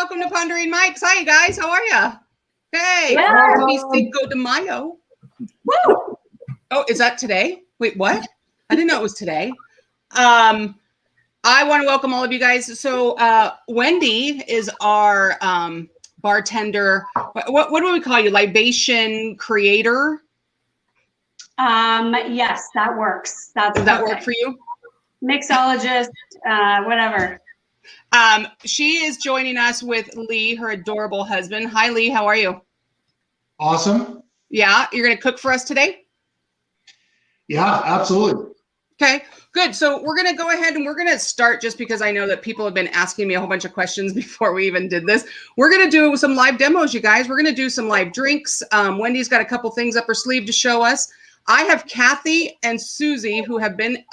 welcome to Pondering Mics. Hi, you guys. How are you? Hey, Yeah. happy Cinco de Mayo. Woo! Oh, is that today? Wait, what? I didn't know it was today. I want to welcome all of you guys. So Wendy is our bartender. What do we call you? Libation creator? Yes, that works. Does that work for you? Mixologist, whatever. She is joining us with Lee, her adorable husband. Hi, Lee. How are you? Awesome. Yeah, you're going to cook for us today? Yeah, absolutely. Okay, good. So we're going to go ahead and we're going to start just because I know that people have been asking me a whole bunch of questions before we even did this. We're going to do some live demos, you guys. We're going to do some live drinks. Wendy's got a couple things up her sleeve to show us. I have Kathy and Susie who have been,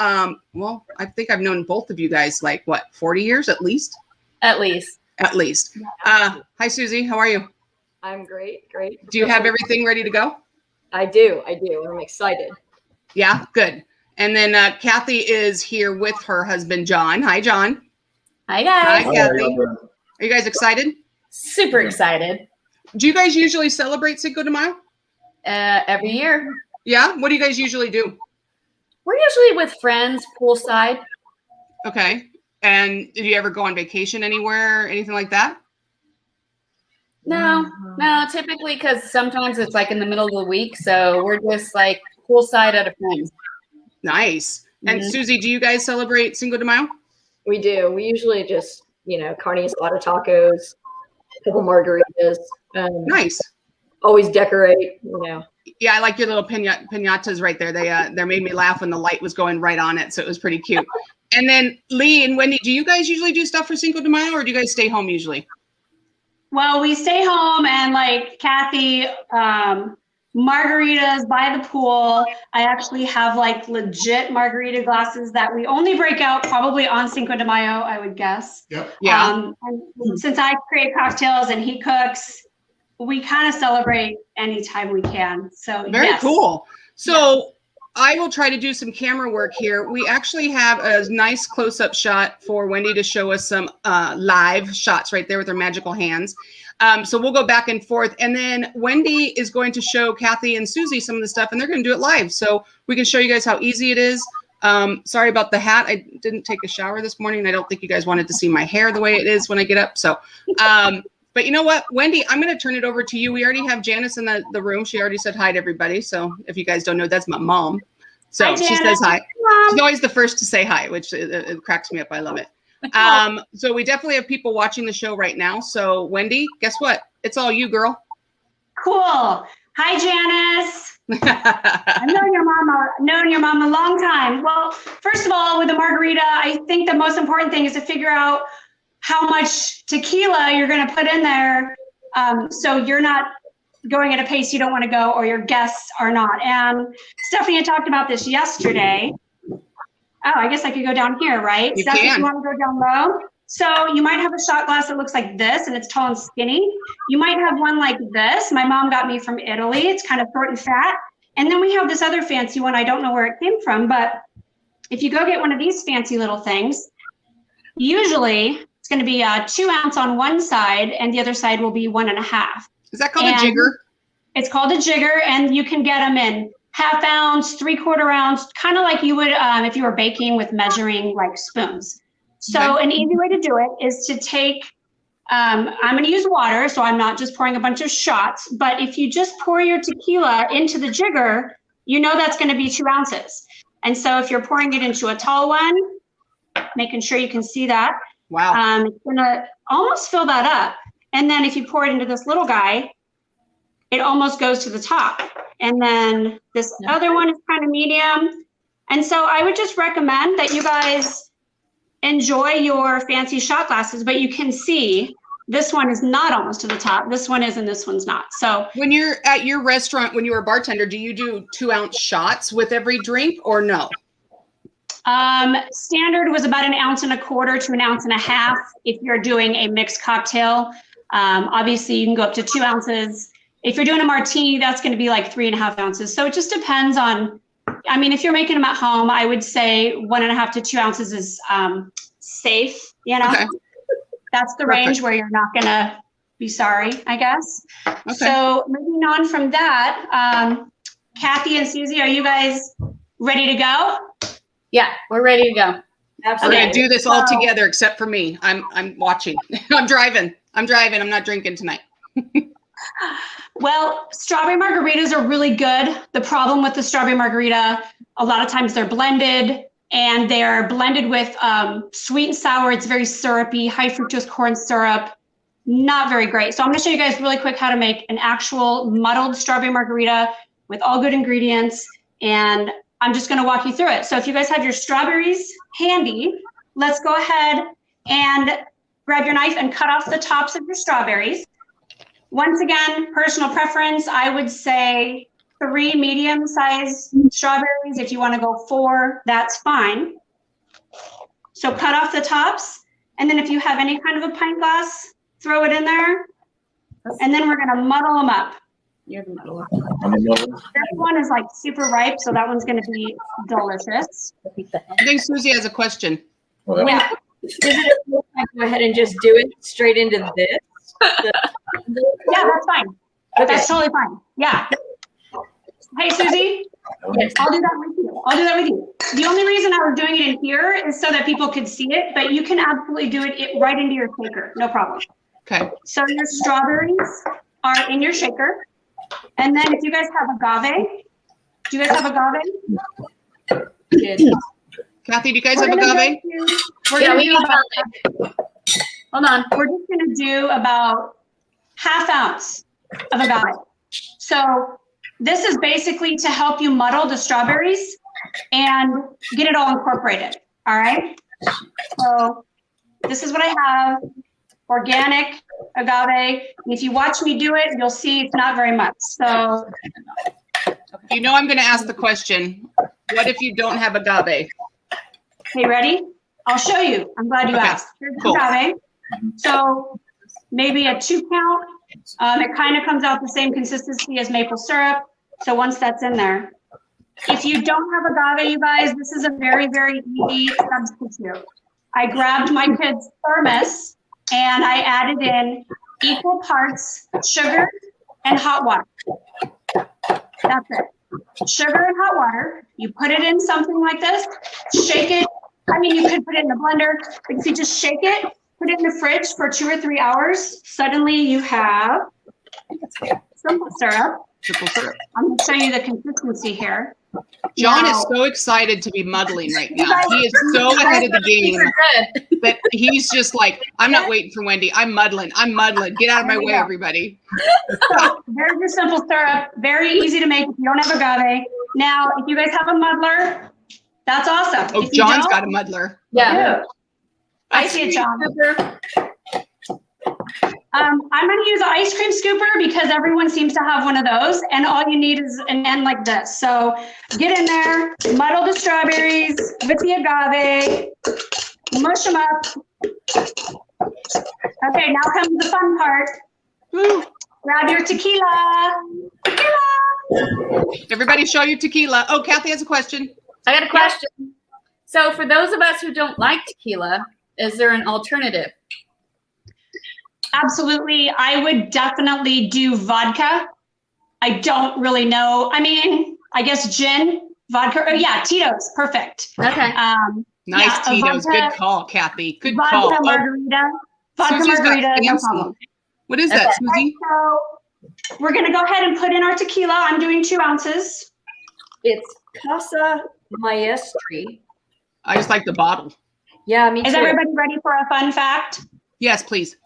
well, I think I've known both of you guys like, what, 40 years at least? At least. At least. Hi, Susie. How are you? I'm great. Great. Do you have everything ready to go? I do. I'm excited. Yeah, good. And then Kathy is here with her husband, John. Hi, John. Hi, guys. Hi, Kathy. Are you guys excited? Super excited. Do you guys usually celebrate Cinco de Mayo? Every year. Yeah? What do you guys usually do? We're usually with friends, poolside. Okay. And did you ever go on vacation anywhere, anything like that? No, typically because sometimes it's like in the middle of the week. So we're just like poolside at a friend's. Nice. And Susie, do you guys celebrate Cinco de Mayo? We do. We usually just, carne asada tacos, a couple margaritas. Nice. Always decorate, Yeah, I like your little piñatas right there. They made me laugh when the light was going right on it, so it was pretty cute. And then Lee and Wendy, do you guys usually do stuff for Cinco de Mayo, or do you guys stay home usually? Well, we stay home and like Kathy, margaritas by the pool. I actually have like legit margarita glasses that we only break out probably on Cinco de Mayo, I would guess. Yep. Yeah. And since I create cocktails and he cooks, we kind of celebrate anytime we can. So Very yes. cool. So I will try to do some camera work here. We actually have a nice close-up shot for Wendy to show us some live shots right there with her magical hands. So we'll go back and forth. And then Wendy is going to show Kathy and Susie some of the stuff, and they're going to do it live. So we can show you guys how easy it is. Sorry about the hat. I didn't take a shower this morning, and I don't think you guys wanted to see my hair the way it is when I get up. So, but you know what, Wendy, I'm going to turn it over to you. We already have Janice in the room. She already said hi to everybody. So if you guys don't know, that's my mom. So Hi, she says hi. She's always the first to say hi, which it cracks me up. I love it. So we definitely have people watching the show right now. So Wendy, guess what? It's all you, girl. Cool. Hi, Janice. I've known your mom a long time. Well, first of all, with the margarita, I think the most important thing is to figure out how much tequila you're going to put in there, so you're not going at a pace you don't want to go, or your guests are not. And Stephanie had talked about this yesterday. Oh, I guess I could go down here, right? You Stephanie, can. you want to go down low? So you might have a shot glass that looks like this, and it's tall and skinny. You might have one like this. My mom got me from Italy. It's kind of short and fat. And then we have this other fancy one. I don't know where it came from, but if you go get one of these fancy little things, usually it's going to be 2 ounce on one side, and the other side will be 1.5. Is that called a jigger? It's called a jigger, and you can get them in 1/2 ounce, 3/4 ounce, kind of like you would if you were baking with measuring like spoons. So An easy way to do it is to take, I'm going to use water, so I'm not just pouring a bunch of shots, but if you just pour your tequila into the jigger, you know that's going to be 2 ounces. And so if you're pouring it into a tall one, making sure you can see that, Wow. it's going to almost fill that up. And then if you pour it into this little guy, it almost goes to the top. And then this other one is kind of medium. And so I would just recommend that you guys enjoy your fancy shot glasses, but you can see this one is not almost to the top. This one is, and this one's not. So When you're at your restaurant, when you're a bartender, do you do 2 ounce shots with every drink or no? Standard was about 1.25 ounces to 1.5 ounces if you're doing a mixed cocktail. Obviously, you can go up to 2 ounces. If you're doing a martini, that's going to be like 3.5 ounces. So it just depends on, I mean, if you're making them at home, I would say 1.5 to 2 ounces is safe, Okay. That's the Perfect. range where you're not gonna be sorry, I guess. Okay. So moving on from that, Kathy and Susie, are you guys ready to go? Yeah, we're ready to go. We're Absolutely. gonna do this all So- together, except for me. I'm watching. I'm driving. I'm not drinking tonight. Well, strawberry margaritas are really good. The problem with the strawberry margarita, a lot of times they're blended, and they're blended with sweet and sour. It's very syrupy, high fructose corn syrup. Not very great. So I'm going to show you guys really quick how to make an actual muddled strawberry margarita with all good ingredients. And I'm just going to walk you through it. So if you guys have your strawberries handy, let's go ahead and grab your knife and cut off the tops of your strawberries. Once again, personal preference, I would say 3 medium-sized strawberries. If you want to go 4, that's fine. So cut off the tops. And then if you have any kind of a pint glass, throw it in there. And then we're going to muddle them up. You're the muddler. This one is like super ripe, so that one's going to be delicious. I think Susie has a question. Yeah. Is it okay if I go ahead and just do it straight into this? Yeah, that's fine. Okay. That's totally fine. Yeah. Hey, Susie, Yes. I'll do that with you. The only reason I was doing it in here is so that people could see it, but you can absolutely do it right into your shaker. No problem. Okay. So your strawberries are in your shaker. And then if you guys have agave, do you guys have agave? Good. Kathy, do you guys We're have gonna agave? we're Yeah, gonna we do have about, Hold on. we're just gonna do about ½ ounce of agave. So this is basically to help you muddle the strawberries and get it all incorporated, all right? So this is what I have, organic agave. And if you watch me do it, you'll see it's not very much. So You know I'm going to ask the question. What if you don't have agave? okay, ready? I'll show you. I'm glad you Okay, asked. Here's cool. agave. So maybe a 2 count. It kind of comes out the same consistency as maple syrup. So once that's in there. If you don't have agave, you guys, this is a very, very easy substitute. I grabbed my kid's thermos and I added in equal parts sugar and hot water. That's it. Sugar and hot water. You put it in something like this, shake it. I mean, you could put it in a blender, but if you just shake it, put it in the fridge for 2 or 3 hours, suddenly you have simple syrup. Triple syrup. I'm going to show you the consistency here. John Now- is so excited to be muddling right now. He is so ahead of the game Good. that he's just like, I'm not waiting for Wendy. I'm muddling. Get out of my There you way, go. everybody. So there's your simple syrup. Very easy to make if you don't have agave. Now, if you guys have a muddler, that's awesome. Oh, If you John's don't, got a muddler. Yeah. I see it, John. I'm going to use an ice cream scooper because everyone seems to have one of those, and all you need is an end like this. So get in there, muddle the strawberries with the agave, mush them up. Okay, now comes the fun part. Woo. Grab your tequila. Tequila. Everybody show your tequila. Oh, Kathy has a question. I got a question. So for those of us who don't like tequila, is there an alternative? Absolutely. I would definitely do vodka. I don't really know. I mean, I guess gin, vodka. Oh, yeah, Tito's. Perfect. Okay. Nice Yeah, a Tito's. vodka- Good call, Kathy. Good Vodka call. Oh, margarita. Vodka Susie's got margarita, no fancy. problem. What is that, Okay. Susie? So we're going to go ahead and put in our tequila. I'm doing 2 ounces. It's Casa Maestri. I just like the bottle. Yeah, me too. Is everybody ready for a fun fact? Yes, please.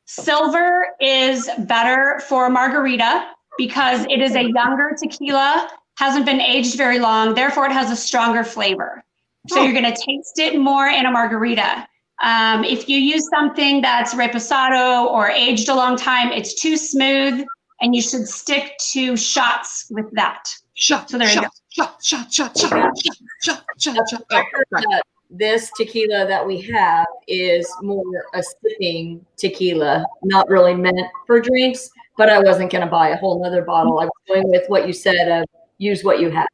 Silver is better for margarita because it is a younger tequila, hasn't been aged very long, therefore it has a stronger flavor. So Oh. you're going to taste it more in a margarita. If you use something that's reposado or aged a long time, it's too smooth, and you should stick to shots with that. Shot, So there you shot, shot, shot, shot, shot, shot, shot, shot. Oh, right. This tequila that we have is more a sipping tequila, not really meant for drinks, but I wasn't going to buy a whole nother bottle. I was going with what you said of use what you have.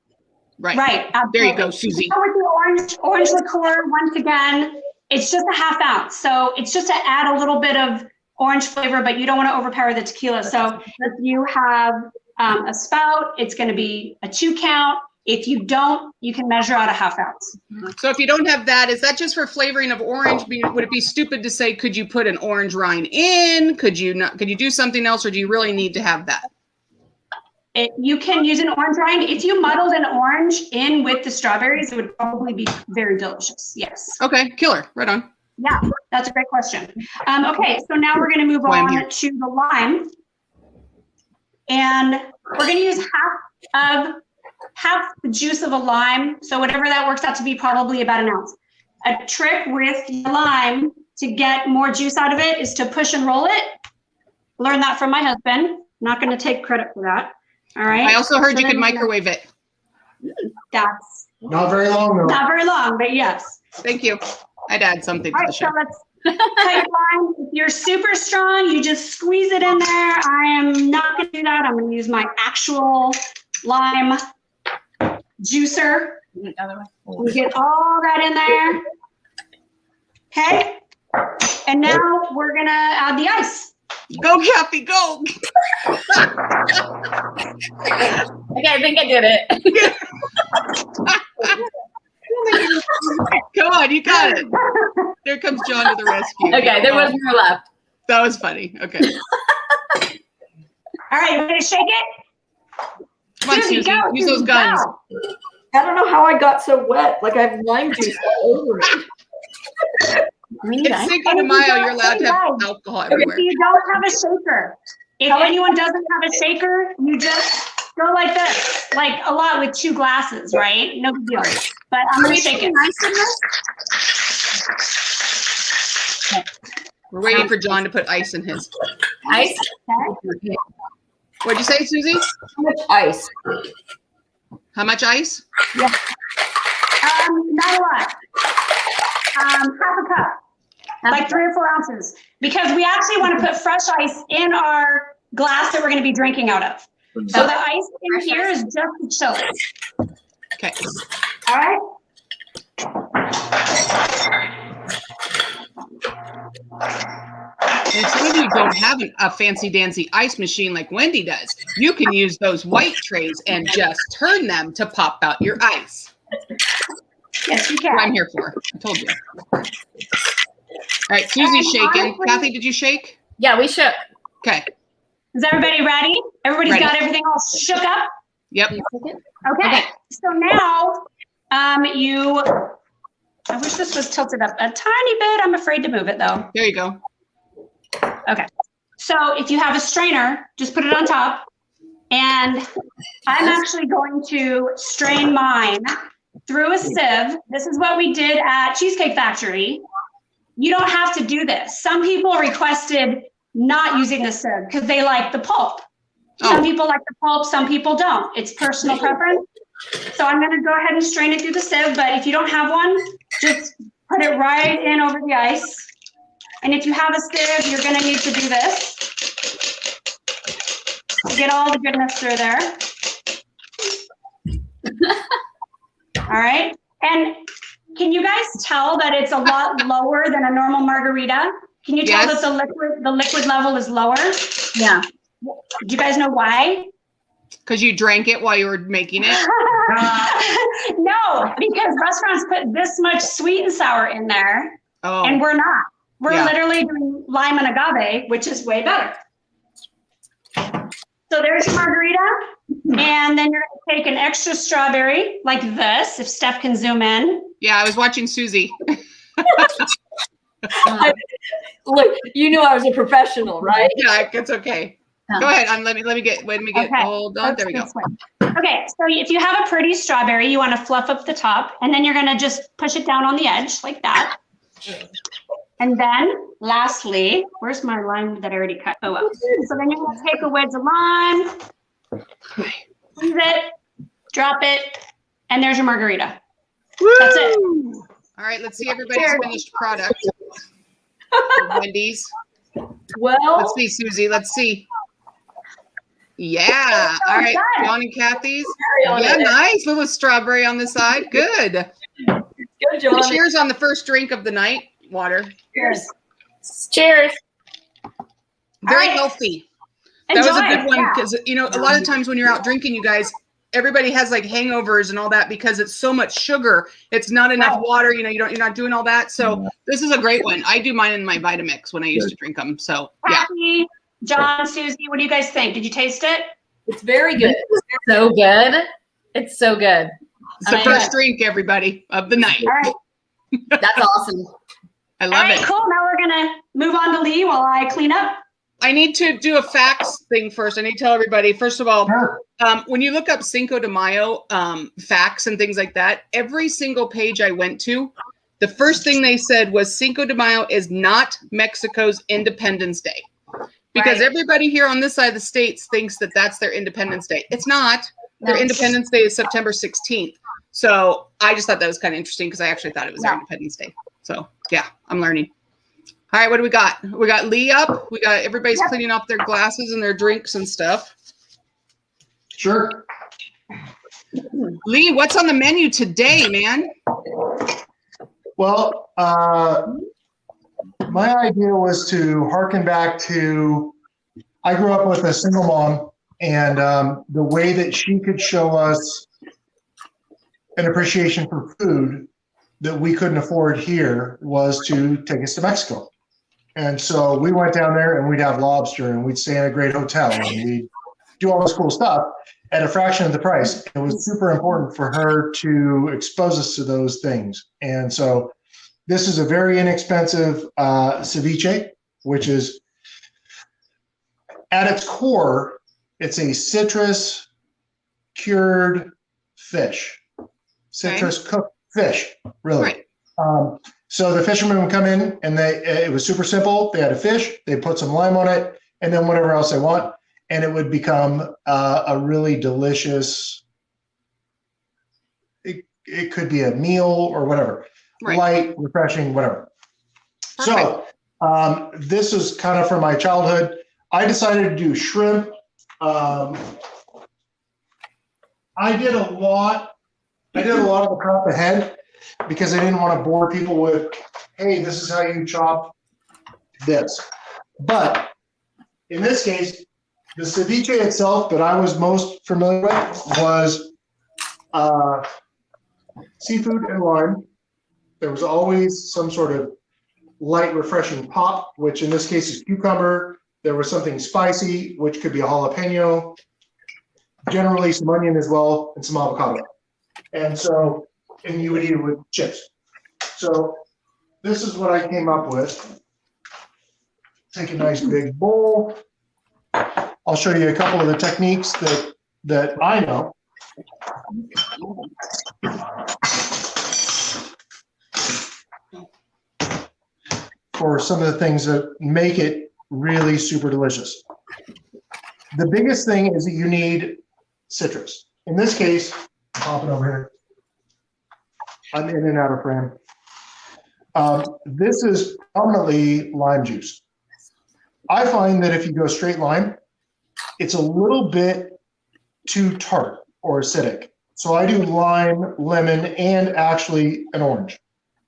Right. Right. There you Absolutely. go, Susie. Go with the orange liqueur once again. It's just a half ounce. So it's just to add a little bit of orange flavor, but you don't want to overpower the tequila. So if you have a spout, it's going to be a 2 count. If you don't, you can measure out a half ounce. So if you don't have that, is that just for flavoring of orange? Would it be stupid to say, could you put an orange rind in? Could you not? Could you do something else, or do you really need to have that? You can use an orange rind. If you muddled an orange in with the strawberries, it would probably be very delicious. Yes. Okay, killer. Right on. Yeah, that's a great question. Okay, so now we're going to move on to the lime. And we're going to use half the juice of a lime. So whatever that works out to be, probably about an ounce. A trick with the lime to get more juice out of it is to push and roll it. Learned that from my husband. Not going to take credit for that. All right. I also heard you could microwave it. That's Not very long though. not very long, but yes. Thank you. I'd add something to All the right, so show. let's type lime. If you're super strong, you just squeeze it in there. I am not going to do that. I'm going to use my actual lime juicer. We get all that in there. Okay. And now we're going to add the ice. Go, Kathy, go. Okay, I think I did it. Come on, you got it. There comes John to the rescue. Okay, there was more left. That was funny. Okay. All right, you ready to shake it? Come on, Susie. go, Use those Susie, guns. go. I don't know how I got so wet. Like I have lime juice all over me. It's Cinco de Mayo. You're allowed to have alcohol If everywhere. you don't have a shaker, if anyone doesn't have a shaker, you just go like this, like a lot with 2 glasses, right? No big deal. But I'm going to shake it. We're waiting for John to put ice in his. Ice? Okay. What'd you say, Susie? How much ice? How much ice? Not a lot. Half a cup, like 3 or 4 ounces, because we actually want to put fresh ice in our glass that we're going to be drinking out of. So the ice in here is just to chill it. Okay. All right. And if some of you don't have a fancy dancy ice machine like Wendy does, you can use those white trays and just turn them to pop out your ice. Yes, you That's what I'm can. here for. I told you. All right, Susie's shaking. Kathy, did you shake? Yeah, we shook. Okay. Is everybody ready? Everybody's Ready. got everything all shook up? Yep. Okay. So now, I wish this was tilted up a tiny bit. I'm afraid to move it though. There you go. Okay. So if you have a strainer, just put it on top. And I'm actually going to strain mine through a sieve. This is what we did at Cheesecake Factory. You don't have to do this. Some people requested not using the sieve because they like the pulp. Some people like the pulp, some people don't. It's personal preference. So I'm going to go ahead and strain it through the sieve, but if you don't have one, just put it right in over the ice. And if you have a sieve, you're going to need to do this to get all the goodness through there. All right. And can you guys tell that it's a lot lower than a normal margarita? Can you tell Yes. that the liquid level is lower? Yeah. Do you guys know why? Because you drank it while you were making it. No, because restaurants put this much sweet and sour in there, Oh. and we're not. We're Yeah. literally doing lime and agave, which is way better. So there's your margarita, and then you're gonna take an extra strawberry like this, if Steph can zoom in. Yeah, I was watching Susie. Look, you knew I was a professional, right? Yeah, it's okay. Go ahead. Let me get. Okay. Hold on. There we go. This way. Okay, so if you have a pretty strawberry, you want to fluff up the top, and then you're going to just push it down on the edge like that. And then, lastly, where's my lime that I already cut? Oh, well. So then you're going to take a wedge of lime, squeeze it, drop it, and there's your margarita. That's it. All right, let's see everybody's finished product. Wendy's. Well, Let's see, Susie. Let's see. Yeah. All right, John and Kathy's. Yeah, nice. Little strawberry on the side. Good. good, John. Cheers on the first drink of the night. water. Cheers. Cheers. Very right. healthy. Enjoy. That was a good one Yeah. because a lot of times when you're out drinking, you guys, everybody has like hangovers and all that because it's so much sugar. It's not enough water. You're not doing all that. So this is a great one. I do mine in my Vitamix when I used to drink them. So yeah. Kathy, John, Susie, what do you guys think? Did you taste it? It's very good. So good. It's so good. It's the first drink, everybody, of the night. All right. That's awesome. I All love right, it. cool. Now we're going to move on to Lee while I clean up. I need to do a facts thing first. I need to tell everybody, first of all, Sure. when you look up Cinco de Mayo facts and things like that, every single page I went to, the first thing they said was Cinco de Mayo is not Mexico's Independence Day. Because everybody here on this side of the states thinks that that's their Independence Day. It's not. Their Independence Day is September 16th. So I just thought that was kind of interesting because I actually thought it was their Independence Day. So yeah, I'm learning. All right, what do we got? We got Lee up. We got everybody's cleaning off their glasses and their drinks and stuff. Sure. Lee, what's on the menu today, man? Well, my idea was to harken back to, I grew up with a single mom, and the way that she could show us an appreciation for food that we couldn't afford here was to take us to Mexico. And so we went down there and we'd have lobster and we'd stay in a great hotel and we'd do all this cool stuff at a fraction of the price. It was super important for her to expose us to those things. And so this is a very inexpensive ceviche, which is at its core, it's a citrus cured fish, citrus cooked fish, really. Right. So the fishermen would come in and it was super simple. They had a fish, they put some lime on it, and then whatever else they want. And it would become a really delicious, it could be a meal or whatever, light, refreshing, whatever. Perfect. So this is kind of from my childhood. I decided to do shrimp. I did a lot of the prep ahead because I didn't want to bore people with, hey, this is how you chop this. But in this case, the ceviche itself that I was most familiar with was seafood and lime. There was always some sort of light, refreshing pop, which in this case is cucumber. There was something spicy, which could be a jalapeno, generally some onion as well, and some avocado. And you would eat it with chips. So this is what I came up with. Take a nice big bowl. I'll show you a couple of the techniques that I know. For some of the things that make it really super delicious. The biggest thing is that you need citrus. In this case, pop it over here. I'm in and out of frame. This is predominantly lime juice. I find that if you go straight lime, it's a little bit too tart or acidic. So I do lime, lemon, and actually an orange.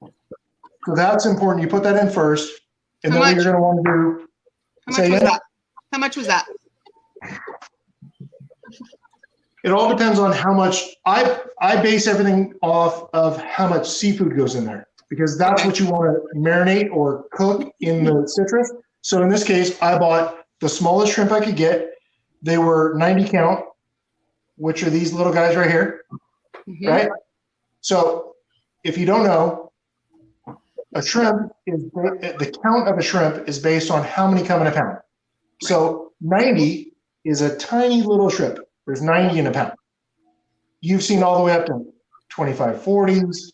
So that's important. You put that in first, and then what you're going to want to do. How much was that? It all depends on how much. I base everything off of how much seafood goes in there because that's what you want to marinate or cook in the citrus. So in this case, I bought the smallest shrimp I could get. They were 90 count, which are these little guys right here, right? So if you don't know, a shrimp is the count of a shrimp is based on how many come in a pound. So 90 is a tiny little shrimp. There's 90 in a pound. You've seen all the way up to 2540s,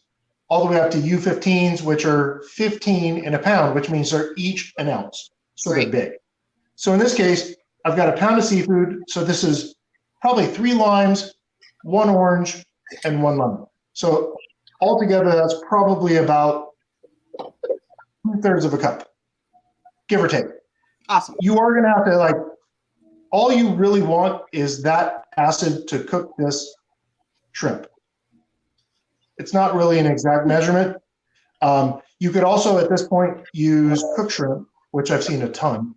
all the way up to U15s, which are 15 in a pound, which means they're each an ounce. So they're big. So in this case, I've got a pound of seafood. So this is probably 3 limes, 1 orange, and 1 lemon. So altogether, that's probably about 2/3 of a cup, give or take. Awesome. You are going to have to all you really want is that acid to cook this shrimp. It's not really an exact measurement. You could also, at this point, use cooked shrimp, which I've seen a ton.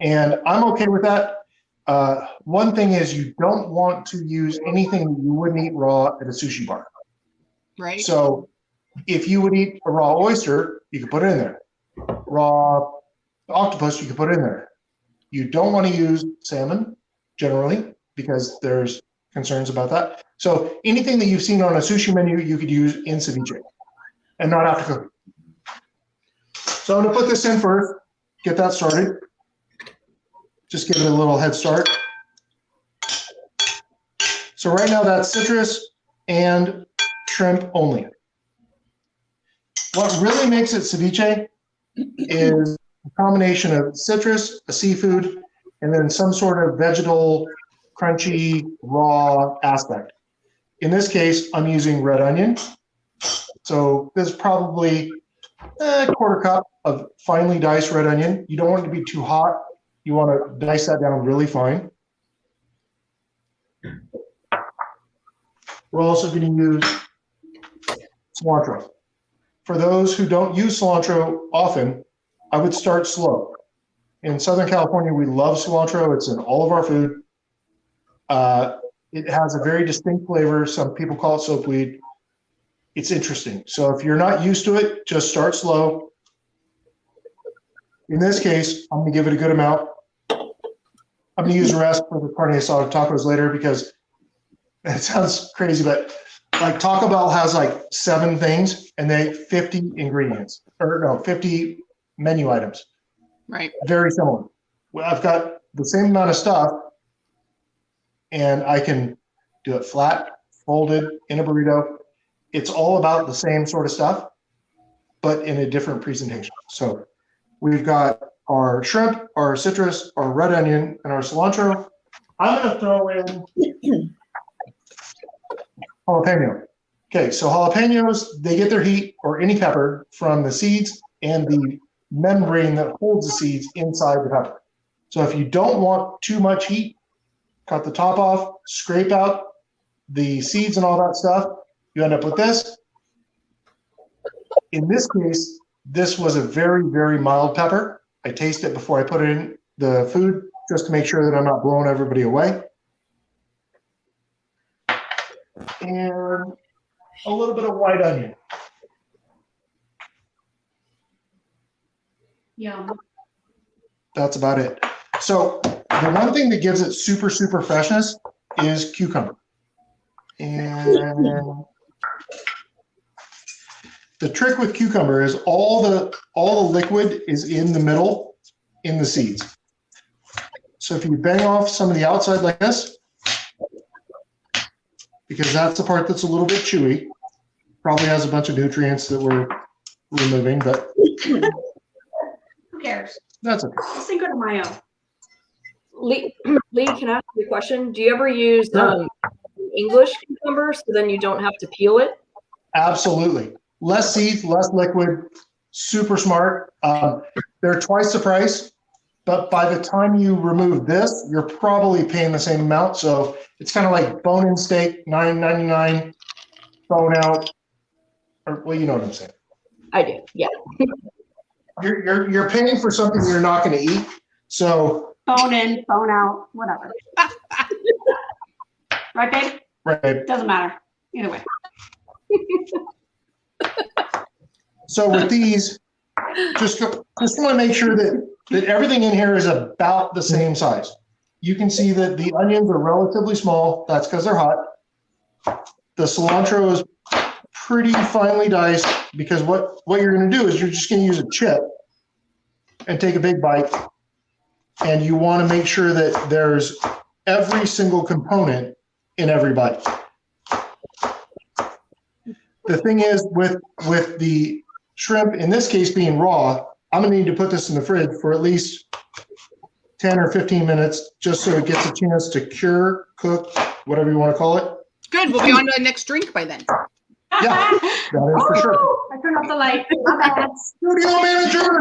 And I'm okay with that. One thing is you don't want to use anything that you wouldn't eat raw at a sushi bar. Right. So if you would eat a raw oyster, you could put it in there. Raw octopus, you could put it in there. You don't want to use salmon generally because there's concerns about that. So anything that you've seen on a sushi menu, you could use in ceviche and not have to cook it. So I'm going to put this in first, get that started. Just give it a little head start. So right now that's citrus and shrimp only. What really makes it ceviche is a combination of citrus, a seafood, and then some sort of vegetal, crunchy, raw aspect. In this case, I'm using red onion. So this is probably a quarter cup of finely diced red onion. You don't want it to be too hot. You want to dice that down really fine. We're also going to use cilantro. For those who don't use cilantro often, I would start slow. In Southern California, we love cilantro. It's in all of our food. It has a very distinct flavor. Some people call it soapweed. It's interesting. So if you're not used to it, just start slow. In this case, I'm going to give it a good amount. I'm going to use the rest for the carne asada tacos later because it sounds crazy, but like Taco Bell has like 7 things and they 50 ingredients, or no, 50 menu items. Right. Very similar. Well, I've got the same amount of stuff and I can do it flat, folded, in a burrito. It's all about the same sort of stuff, but in a different presentation. So we've got our shrimp, our citrus, our red onion, and our cilantro. I'm going to throw in jalapeno. Okay, so jalapenos, they get their heat, or any pepper, from the seeds and the membrane that holds the seeds inside the pepper. So if you don't want too much heat, cut the top off, scrape out the seeds and all that stuff. You end up with this. In this case, this was a very, very mild pepper. I taste it before I put it in the food just to make sure that I'm not blowing everybody away. And a little bit of white onion. Yeah. That's about it. So the one thing that gives it super, super freshness is cucumber. And the trick with cucumber is all the liquid is in the middle in the seeds. So if you bang off some of the outside like this, because that's the part that's a little bit chewy, probably has a bunch of nutrients that we're removing, but Who cares? that's okay. Cinco de Mayo. Lee, can I ask you a question? Do you ever use English cucumber so then you don't have to peel it? Absolutely. Less seeds, less liquid, super smart. They're twice the price, but by the time you remove this, you're probably paying the same amount. So it's kind of like bone-in steak, $9.99, bone out, or well, you know what I'm saying. I do, yeah. You're paying for something you're not going to eat. So Bone in, bone out, whatever. Right, babe? right. Doesn't matter. Either way. So with these, just want to make sure that everything in here is about the same size. You can see that the onions are relatively small. That's because they're hot. The cilantro is pretty finely diced because what you're going to do is you're just going to use a chip and take a big bite. And you want to make sure that there's every single component in every bite. The thing is with the shrimp, in this case being raw, I'm going to need to put this in the fridge for at least 10 or 15 minutes just so it gets a chance to cure, cook, whatever you want to call it. Good. We'll be on to the next drink by then. Yeah, that is for sure. I turned off the light. My bad. Studio manager!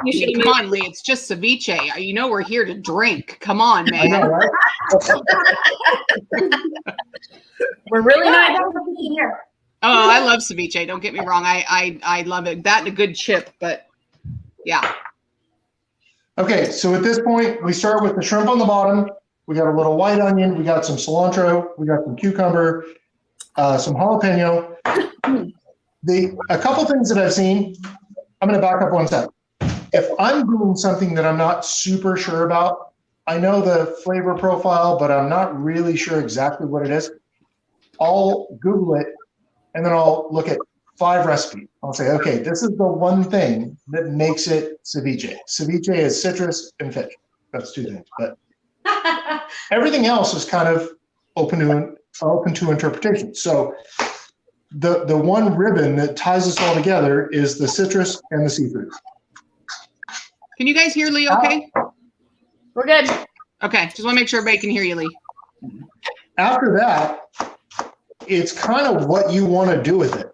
You should Come on, Lee. It's just ceviche. You know we're here to drink. Come on, I know, man. right? We're really Yeah, not. that was here. Oh, I love ceviche. Don't get me wrong. I love it. That and a good chip, but yeah. Okay, so at this point, we start with the shrimp on the bottom. We got a little white onion. We got some cilantro. We got some cucumber, some jalapeno. A couple things that I've seen, I'm going to back up one step. If I'm doing something that I'm not super sure about, I know the flavor profile, but I'm not really sure exactly what it is, I'll Google it, and then I'll look at 5 recipes. I'll say, okay, this is the one thing that makes it ceviche. Ceviche is citrus and fish. That's 2 things. But everything else is kind of open to interpretation. So the one ribbon that ties us all together is the citrus and the seafood. Can you guys hear Lee okay? We're good. Okay, just want to make sure everybody can hear you, Lee. After that, it's kind of what you want to do with it.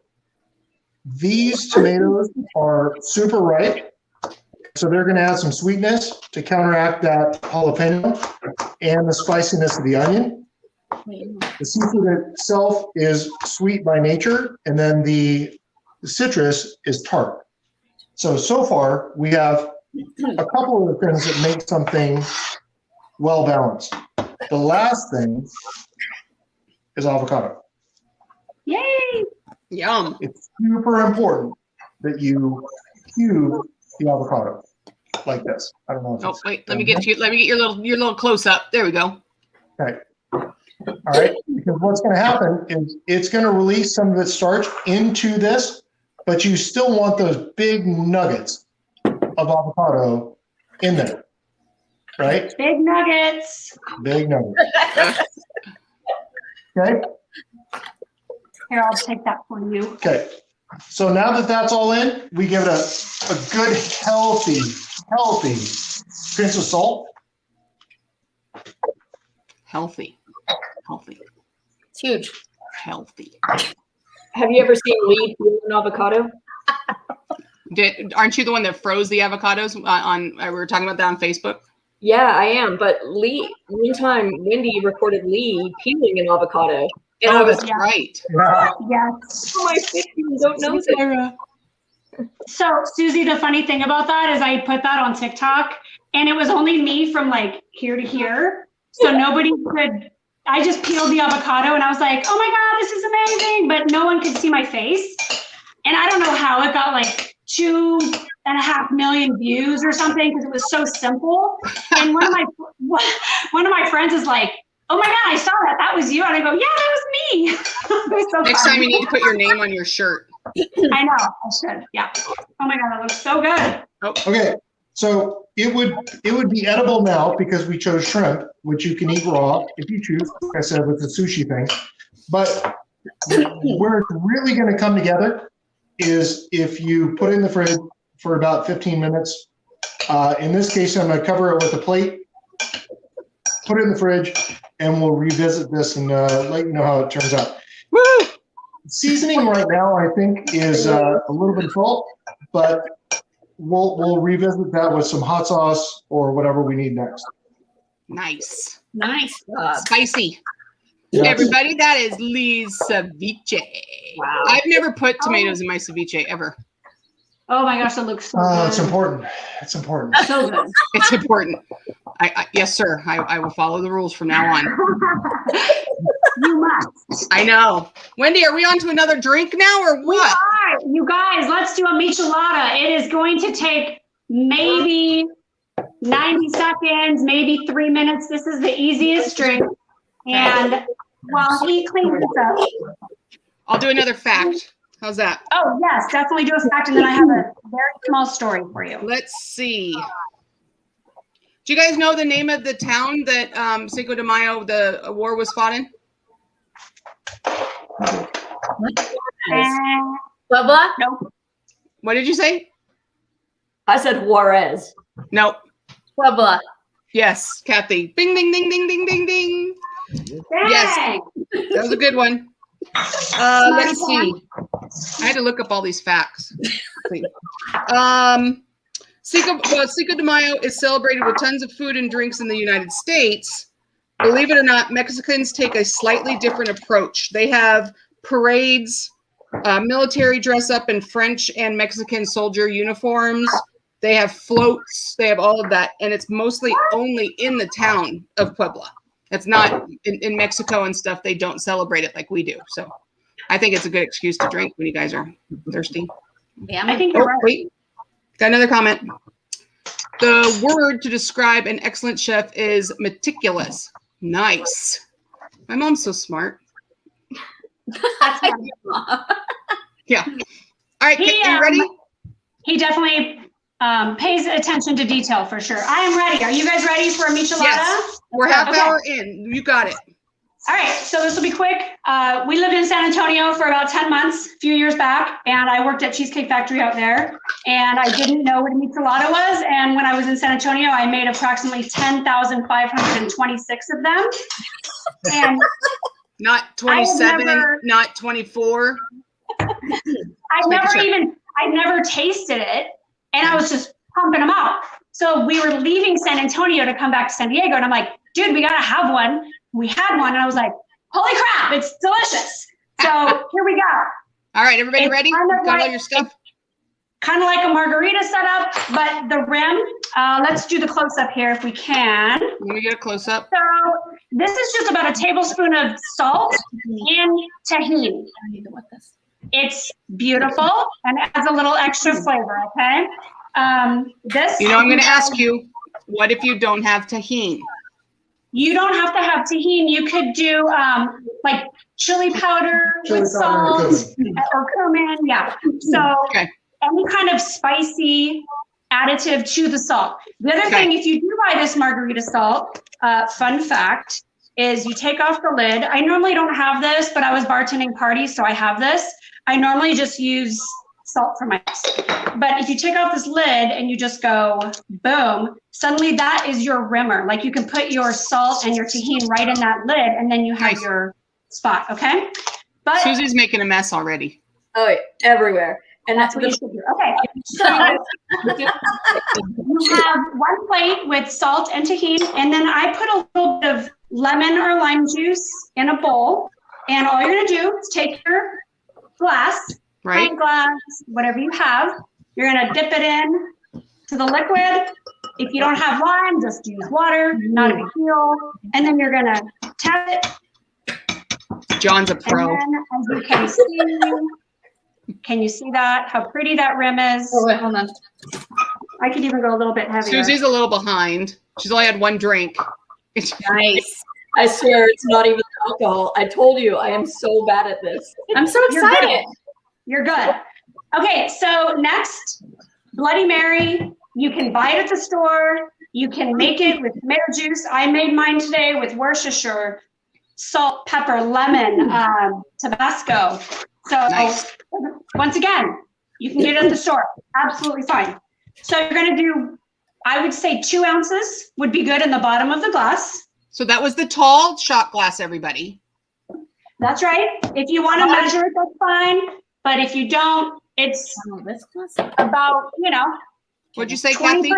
These tomatoes are super ripe, so they're going to add some sweetness to counteract that jalapeno and the spiciness of the onion. The seafood itself is sweet by nature, and then the citrus is tart. So far, we have a couple of the things that make something well balanced. The last thing is avocado. Yay! Yum. It's super important that you cube the avocado like this. I don't know. If Oh, wait, let me get your little close up. There we go. Okay. All right. Because what's going to happen is it's going to release some of its starch into this, but you still want those big nuggets of avocado in there. Right? Big nuggets. Big nuggets. Okay. Here, I'll take that for you. Okay. So now that that's all in, we give it a good, healthy pinch of salt. Healthy. It's huge. Healthy. Have you ever seen Lee peel an avocado? Aren't you the one that froze the avocados we were talking about that on Facebook? Yeah, I am. But Lee, one time, Wendy recorded Lee peeling an avocado. And I was, that's right. Yeah. Yes. oh, my 15 don't know this. So, Susie, the funny thing about that is I put that on TikTok, and it was only me from like here to here. So nobody could, I just peeled the avocado, and I was like, oh my God, this is amazing. But no one could see my face. And I don't know how it got like 2.5 million views or something, because it was so simple. And one of my friends is like, oh my God, I saw that. That was you. And I go, yeah, that was me. It was so Next funny. time you need to put your name on your shirt. I know, I should. Yeah. Oh my God, that looks so good. Okay. So it would be edible now because we chose shrimp, which you can eat raw if you choose, like I said, with the sushi thing. But where it's really going to come together is if you put it in the fridge for about 15 minutes. In this case, I'm going to cover it with a plate, put it in the fridge, and we'll revisit this and let you know how it turns out. Woo! Seasoning right now, I think, is a little bit of salt, but we'll revisit that with some hot sauce or whatever we need next. Nice. Nice job. Spicy. Yeah. Everybody, that is Lee's ceviche. Wow. I've never put tomatoes in my ceviche ever. Oh my gosh, that looks so good. It's important. It's important. So good. It's important. Yes, sir. I will follow the rules from now on. You must. I know. Wendy, are we on to another drink now or We what? are. You guys, let's do a michelada. It is going to take maybe 90 seconds, maybe 3 minutes. This is the easiest drink. And while he cleans this up. I'll do another fact. How's that? Oh, yes, definitely do a fact. And then I have a very small story for you. Let's see. Do you guys know the name of the town that Cinco de Mayo, the war was fought in? Blah, blah. Nope. What did you say? I said Juarez. Nope. Blah, blah. Yes, Kathy. Bing, ding, ding, ding, ding, ding, ding. Dang. Yes. That was a good one. Let's see. I had to look up all these facts. Cinco de Mayo is celebrated with tons of food and drinks in the United States. Believe it or not, Mexicans take a slightly different approach. They have parades Military dress up in French and Mexican soldier uniforms. They have floats. They have all of that. And it's mostly only in the town of Puebla. It's not in Mexico and stuff. They don't celebrate it like we do. So I think it's a good excuse to drink when you guys are thirsty. Yeah, I think you're right. Wait, got another comment. The word to describe an excellent chef is meticulous. Nice. My mom's so smart. That's right. Yeah. All right, you ready? He definitely pays attention to detail for sure. I am ready. Are you guys ready for a michelada? Yes. We're half hour in. You got it. All right, so this will be quick. We lived in San Antonio for about 10 months, a few years back, and I worked at Cheesecake Factory out there, and I didn't know what a michelada was, and when I was in San Antonio, I made approximately 10,526 of them. And not 27, not 24. I never tasted it, and I was just pumping them out. So we were leaving San Antonio to come back to San Diego, and I'm like, dude, we gotta have one. We had one, and I was like, holy crap, it's delicious. So here we go. All right, everybody ready? Got all your stuff? Kind of like a margarita setup, but the rim, let's do the close-up here if we can. Let me get a close-up. So this is just about a tablespoon of salt and tahini. It's beautiful and it adds a little extra flavor, okay? I'm going to ask you, what if you don't have tahini? You don't have to have tahini. You could do like chili powder with salt or cumin. Yeah. So any kind of spicy additive to the salt. The other thing, if you do buy this margarita salt, fun fact, is you take off the lid. I normally don't have this, but I was bartending parties, so I have this. I normally just use salt for my house. But if you take off this lid and you just go boom, suddenly that is your rimmer. Like you can put your salt and your tahini right in that lid, and then you have your spot, okay? But Susie's making a mess already. Oh, yeah, everywhere. And that's what you should do. Okay, so you have one plate with salt and tahini, and then I put a little bit of lemon or lime juice in a bowl, and all you're gonna do is take your glass, pint glass, whatever you have, you're gonna dip it in to the liquid. If you don't have lime, just use water, not a big deal. And then you're gonna tap it. John's a pro. And then, as you can see, can you see that? How pretty that rim is. Oh, wait, hold on. I could even go a little bit heavier. Susie's a little behind. She's only had one drink. Nice. I swear it's not even alcohol. I told you I am so bad at this. I'm so excited. You're good. Okay, so next, Bloody Mary. You can buy it at the store. You can make it with tomato juice. I made mine today with Worcestershire, salt, pepper, lemon, Tabasco. So once again, you can get it at the store. Absolutely fine. So you're going to do, I would say 2 ounces would be good in the bottom of the glass. So that was the tall shot glass, everybody. That's right. If you want to measure it, that's fine. But if you don't, it's about, What'd you say, Kathy?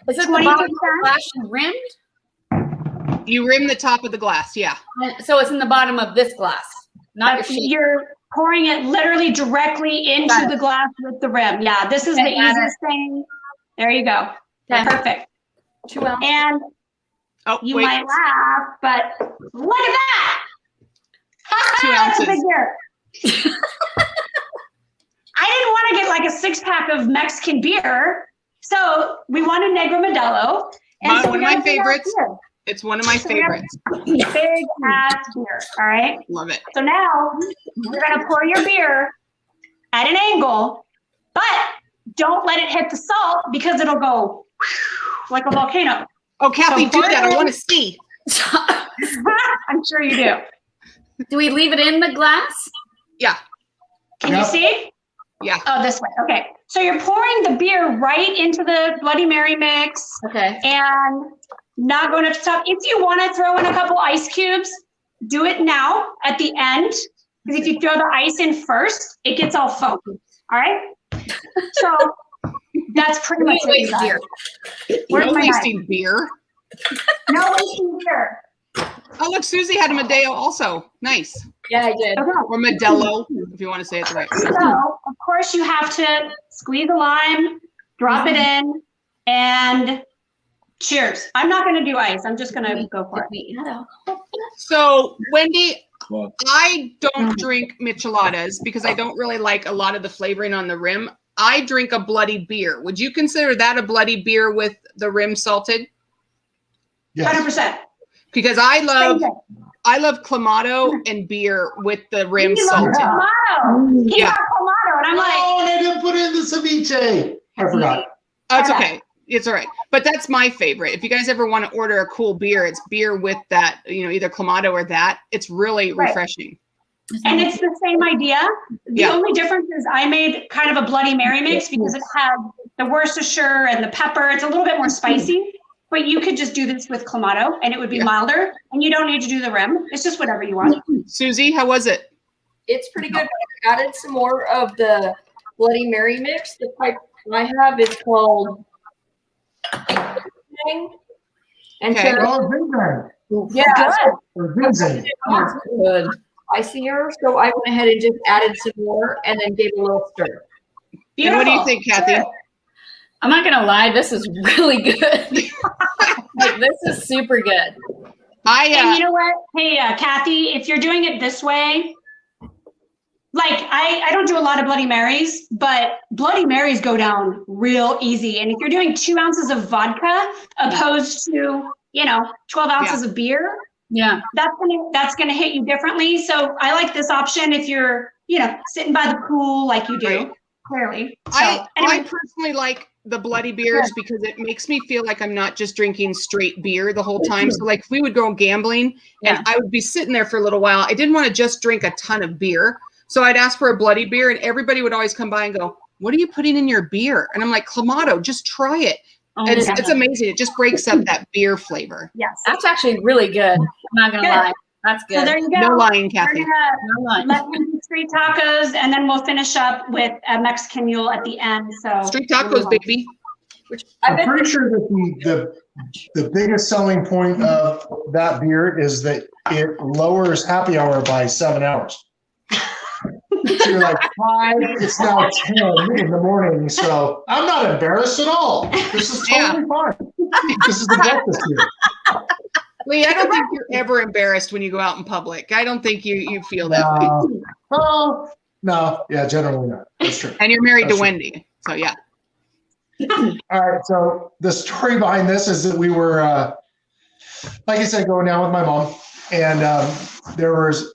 Is it 20% glass rimmed? You rim the top of the glass, yeah. So it's in the bottom of this glass, not your sheet. You're pouring it literally directly into the glass with the rim. Yeah, this is the easiest thing. There you go. Okay. Perfect. 2 ounces. And you might laugh, but look at that. 2 That's a ounces. big beer. I didn't want to get like a 6-pack of Mexican beer, so we wanted Negro Modelo. And One of my favorites. It's one of my favorites. Big ass beer, all right? Love it. So now you're gonna pour your beer at an angle, but don't let it hit the salt because it'll go like a volcano. Oh, Kathy, do that. I want to see. I'm sure you do. Do we leave it in the glass? Yeah. Can you see? Yeah. Oh, this way. Okay. So you're pouring the beer right into the Bloody Mary mix. Okay. And not going up to the top. If you want to throw in a couple ice cubes, do it now at the end. Because if you throw the ice in first, it gets all foamy. All right? So that's pretty much it. Beer. No wasting beer. No wasting beer. Oh, look, Susie had a Modelo also. Nice. Yeah, I did. Okay. Or Modelo, if you want to say it the right way. So, of course, you have to squeeze a lime, drop it in, and cheers. I'm not going to do ice. I'm just going to go for it. So, Wendy, I don't drink micheladas because I don't really like a lot of the flavoring on the rim. I drink a bloody beer. Would you consider that a bloody beer with the rim salted? Yes. 100%. Because I love clamato and beer with the rim You love salted. Clamato. He Yeah. got Clamato, and I'm like, Oh, and I didn't put it in the ceviche. I forgot. Oh, it's okay. It's all right. But that's my favorite. If you guys ever want to order a cool beer, it's beer with that, either clamato or that. It's really refreshing. and it's the same idea. The Yeah. only difference is I made kind of a Bloody Mary mix because it had the Worcestershire and the pepper. It's a little bit more spicy, but you could just do this with clamato and it would be milder, and you don't need to do the rim. It's just whatever you want. Susie, how was it? It's pretty good. I added some more of the Bloody Mary mix. The type I have is called and Okay. Oh, Vinzang. yeah, Or Vinzang. it's good. Spicier, so I went ahead and just added some more and then gave a little stir. And what do you think, Kathy? I'm not gonna lie, this is really good. Like, this is super good. And you know what? Hey, Kathy, if you're doing it this way, like I don't do a lot of Bloody Marys, but Bloody Marys go down real easy. And if you're doing 2 ounces of vodka opposed to, 12 ounces of beer, Yeah. that's gonna hit you differently. So I like this option if you're, sitting by the pool like you do, Right. clearly. So, I anyway. personally like the bloody beers because it makes me feel like I'm not just drinking straight beer the whole time. So like if we would go gambling and I would be sitting there for a little while, I didn't want to just drink a ton of beer. So I'd ask for a bloody beer and everybody would always come by and go, "What are you putting in your beer?" And I'm like, "Clamato, just try it." It's amazing. It just breaks up that beer flavor. Yes. That's actually really good. I'm not gonna lie. That's good. So there you go. No lying, We're Kathy. gonna let them do street tacos, and then we'll finish up with a Mexican mule at the end. So Street tacos, baby. Which I'm pretty sure that the biggest selling point of that beer is that it lowers happy hour by 7 hours. So you're like 5, it's now 10 in the morning. So I'm not embarrassed at all. This is totally fine. This is the breakfast here. Lee, I don't think you're ever embarrassed when you go out in public. I don't think you feel that way. Oh, no. Yeah, generally not. That's true. And you're married That's to true. Wendy. So yeah. All right. So the story behind this is that we were, like I said, going down with my mom, and there was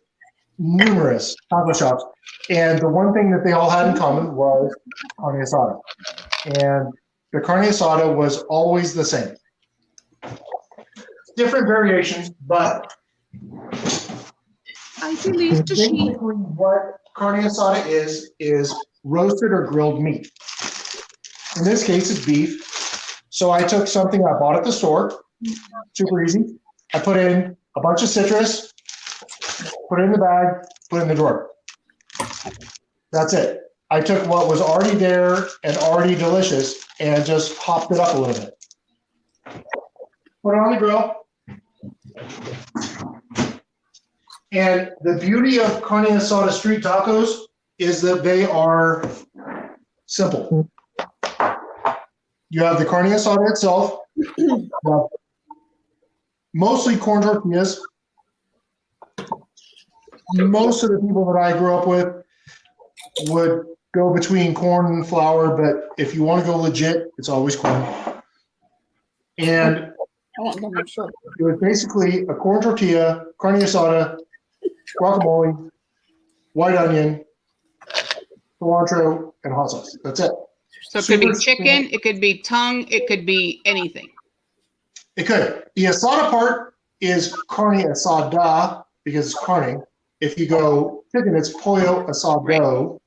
numerous taco shops. And the one thing that they all had in common was carne asada. And the carne asada was always the same. Different variations, but I believe to she. basically what carne asada is roasted or grilled meat. In this case, it's beef. So I took something I bought at the store, super easy. I put in a bunch of citrus, put it in the bag, put it in the drawer. That's it. I took what was already there and already delicious and just hopped it up a little bit. Put it on the grill. And the beauty of carne asada street tacos is that they are simple. You have the carne asada itself, mostly corn tortillas. Most of the people that I grew up with would go between corn and flour, but if you want to go legit, it's always corn. And it was basically a corn tortilla, carne asada, guacamole, white onion, cilantro, and hot sauce. That's it. So it could be Super chicken, it could be tongue, it could be anything. It could. The asada part is carne asada because it's carne. If you go chicken, it's pollo asado,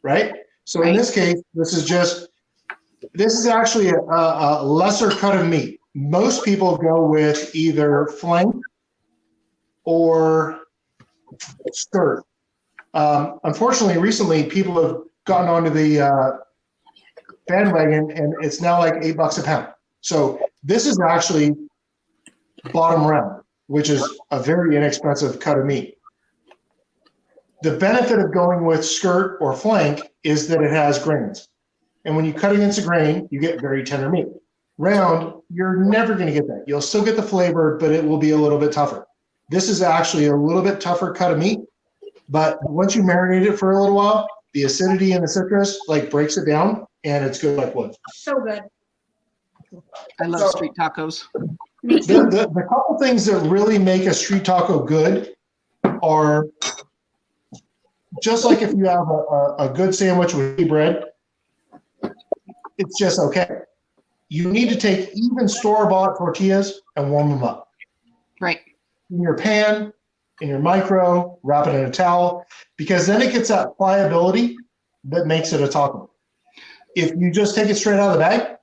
right? So in this case, this is actually a lesser cut of meat. Most people go with either flank or skirt. Unfortunately, recently people have gotten onto the bandwagon, and it's now like $8 a pound. So this is actually bottom round, which is a very inexpensive cut of meat. The benefit of going with skirt or flank is that it has grains. And when you cut against a grain, you get very tender meat. Round, you're never going to get that. You'll still get the flavor, but it will be a little bit tougher. This is actually a little bit tougher cut of meat, but once you marinate it for a little while, the acidity and the citrus like breaks it down, and it's good like wood. So good. I love street tacos. The couple things that really make a street taco good are just like if you have a good sandwich with bread, it's just okay. You need to take even store-bought tortillas and warm them up. Right. In your pan, in your micro, wrap it in a towel, because then it gets that pliability that makes it a taco. If you just take it straight out of the bag,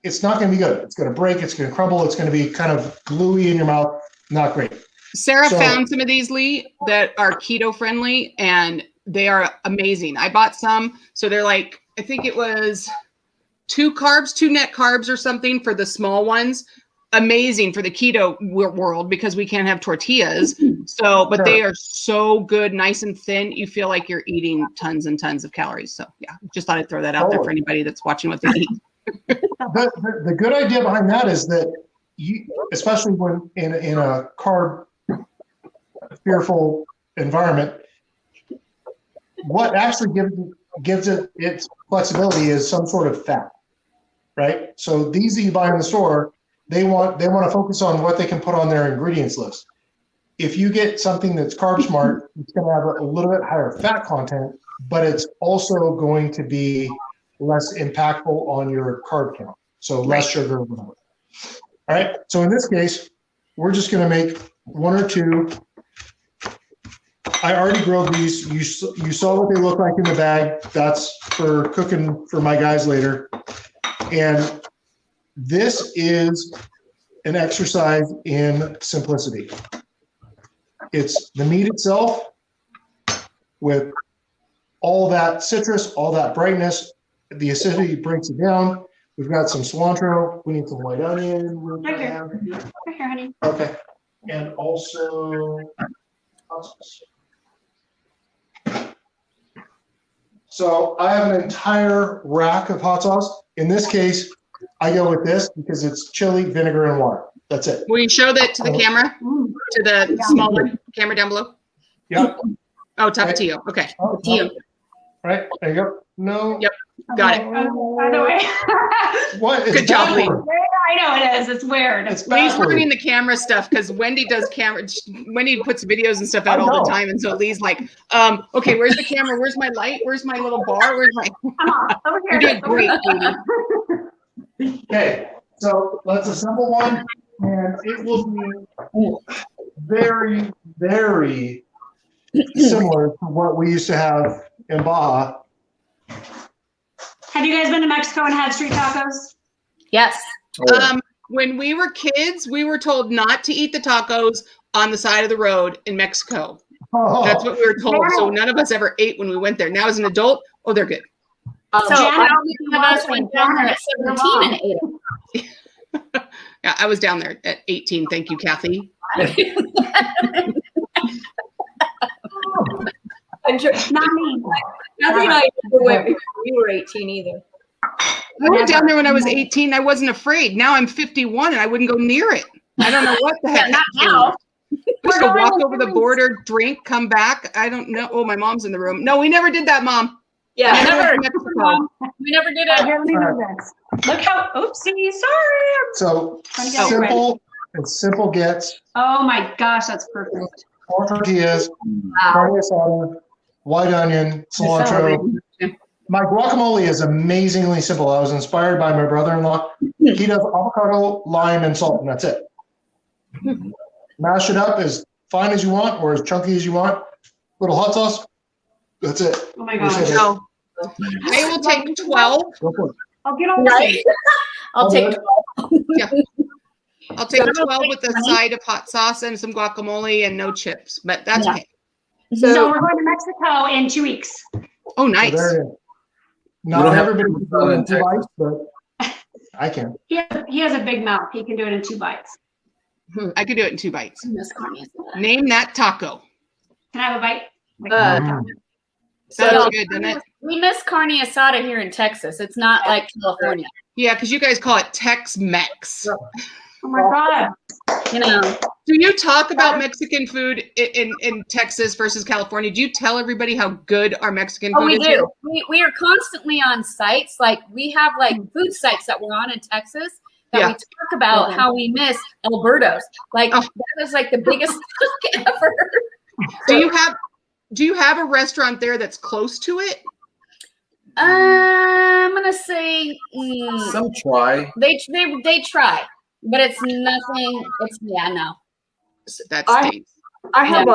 it's not going to be good. It's going to break. It's going to crumble. It's going to be kind of gluey in your mouth. Not great. Sarah found some of these, Lee, that are keto friendly, and they are amazing. I bought some. So they're like, I think it was 2 net carbs or something for the small ones. Amazing for the keto world because we can't have tortillas. So, but they are so good, nice and thin. You feel like you're eating tons and tons of calories. So yeah, just thought I'd throw that out there for anybody that's watching what they eat. The good idea behind that is that you, especially when in a carb fearful environment, what actually gives it its flexibility is some sort of fat, right? So these that you buy in the store, they want to focus on what they can put on their ingredients list. If you get something that's carb smart, it's going to have a little bit higher fat content, but it's also going to be less impactful on your carb count. So less sugar. All right. So in this case, we're just going to make 1 or 2. I already grilled these. You saw what they look like in the bag. That's for cooking for my guys later. And this is an exercise in simplicity. It's the meat itself with all that citrus, all that brightness. The acidity breaks it down. We've got some cilantro. We need some white onion. Right here. Right here, honey. Okay. And also hot sauce. So I have an entire rack of hot sauce. In this case, I go with this because it's chili, vinegar, and water. That's it. Will you show that to the camera? To the smaller camera down below? Yep. Oh, Tapatio. Okay. Oh, Tapatio. Right. There you go. No. Yep. Got it. By the way. What? Good job, Lee. I know it is. It's weird. It's Lee's backward. learning the camera stuff because Wendy does camera. Wendy puts videos and stuff out all the time, and so Lee's like, okay, where's the camera? Where's my light? Where's my little bar? Where's my? Come on, over You're here. doing great, Katie. Okay. So let's assemble one, and it will be very, very similar to what we used to have in Baja. Have you guys been to Mexico and had street tacos? Yes. When we were kids, we were told not to eat the tacos on the side of the road in Mexico. That's what we were told. So none of us ever ate when we went there. Now as an adult, oh, they're good. So I don't think of us went down there at 17 and ate them. Yeah, I was down there at 18. Thank you, Kathy. I'm sure. Not me. Kathy and I never went before we were 18 either. I went down there when I was 18. I wasn't afraid. Now I'm 51 and I wouldn't go near it. I don't know what the heck. Not now. Just to walk over the border, drink, come back. I don't know. Oh, my mom's in the room. No, we never did that, Mom. Yeah, Never. we never did it. Here, let me do this. Look how, oopsie, sorry. So Trying to get it simple and simple gets Oh my gosh, that's perfect. 4 tortillas, carne asada, white onion, cilantro. My guacamole is amazingly simple. I was inspired by my brother-in-law. He does avocado, lime, and salt, and that's it. Mash it up as fine as you want or as chunky as you want. Little hot sauce. That's it. Oh my gosh. So I will take 12. Go for it. I'll get all Right? this. I'll take I'll take 12 with a side of hot sauce and some guacamole and no chips, but that's okay. So we're going to Mexico in 2 weeks. Oh, So nice. there it is. Not everybody can do it in 2 bites, but I can. He has a big mouth. He can do it in 2 bites. I could do it in 2 bites. Miss Carney. Name that taco. Can I have a bite? Sounds good, doesn't it? We miss carne asada here in Texas. It's not like California. Yeah, because you guys call it Tex-Mex. Oh my God. You know, Do you talk about Mexican food in Texas versus California? Do you tell everybody how good our Mexican food we is? do. We are constantly on sites. Like we have like food sites that we're on in Texas that we talk about how we miss Alberto's. Like that was like the biggest ever. Do you have a restaurant there that's close to it? I'm gonna say Some try. they try, but it's nothing. It's no. That's states. I have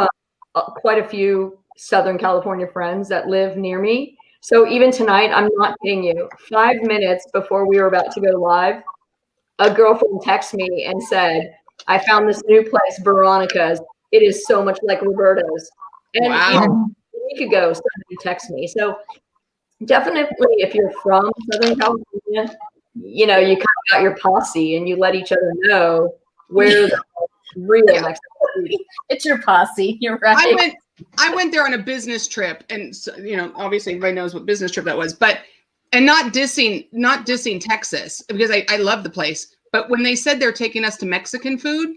quite a few Southern California friends that live near me. So even tonight, I'm not kidding you. 5 minutes before we were about to go live, a girlfriend texted me and said, "I found this new place, Veronica's. It is so much like Roberto's." And even a week ago, somebody texted me. So definitely, if you're from Southern California, you know, you kind of got your posse and you let each other know where the real Mexican food. It's your posse. You're right. I went there on a business trip, and so, you know, obviously everybody knows what business trip that was, and not dissing Texas, because I love the place. But when they said they're taking us to Mexican food,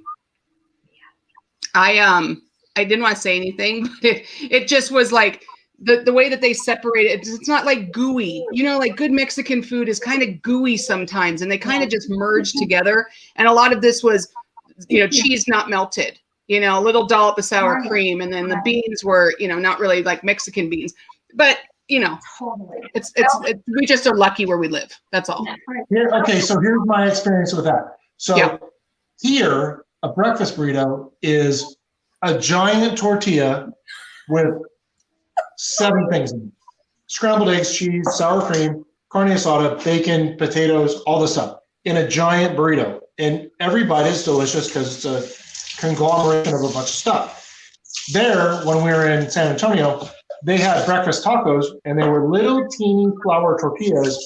I didn't want to say anything, but it just was like the way that they separate it. It's not like gooey, you know, like good Mexican food is kind of gooey sometimes, and they kind of just merge together. And a lot of this was, you know, cheese not melted, you know, a little dollop of sour cream, and then the beans were, you know, not really like Mexican beans, but you know, it's we just are lucky where we live. That's all. Okay, so here's my experience with that. So here, a breakfast burrito is a giant tortilla with 7 things in it: scrambled eggs, cheese, sour cream, carne asada, bacon, potatoes, all this stuff in a giant burrito. And every bite is delicious because it's a conglomeration of a bunch of stuff. There, when we were in San Antonio, they had breakfast tacos, and they were little teeny flour tortillas,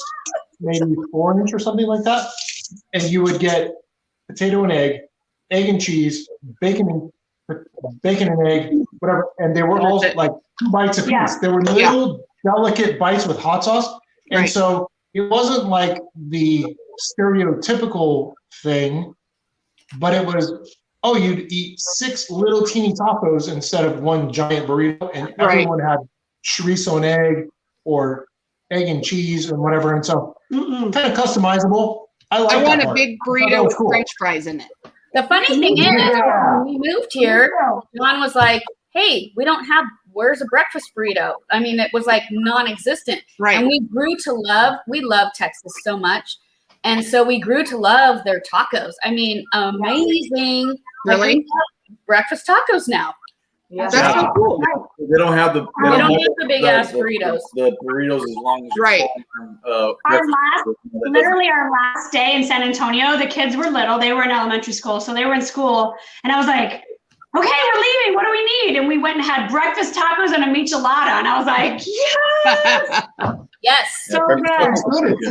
maybe 4 inch or something like that. And you would get potato and egg and cheese, bacon and egg, whatever. And they were all like 2 bites apiece. Yeah. They were little delicate bites with hot sauce. And so it wasn't like the stereotypical thing, but it was, you'd eat 6 little teeny tacos instead of 1 giant burrito, and everyone had chorizo and egg or egg and cheese and whatever. And so kind of customizable. I want a big burrito with French fries in it. The funny thing is, when we moved here, John was like, "Hey, where's a breakfast burrito?" I mean, it was like non-existent. Right. And we love Texas so much. And so we grew to love their tacos. I mean, amazing. Really? Like, breakfast tacos now. Yeah. That's so cool. They don't have the big ass burritos. The burritos as long as literally our last day in San Antonio, the kids were little. They were in elementary school, so they were in school, and I was like, "Okay, we're leaving. What do we need?" And we went and had breakfast tacos and a michelada, and I was like, "Yes, yes, so good.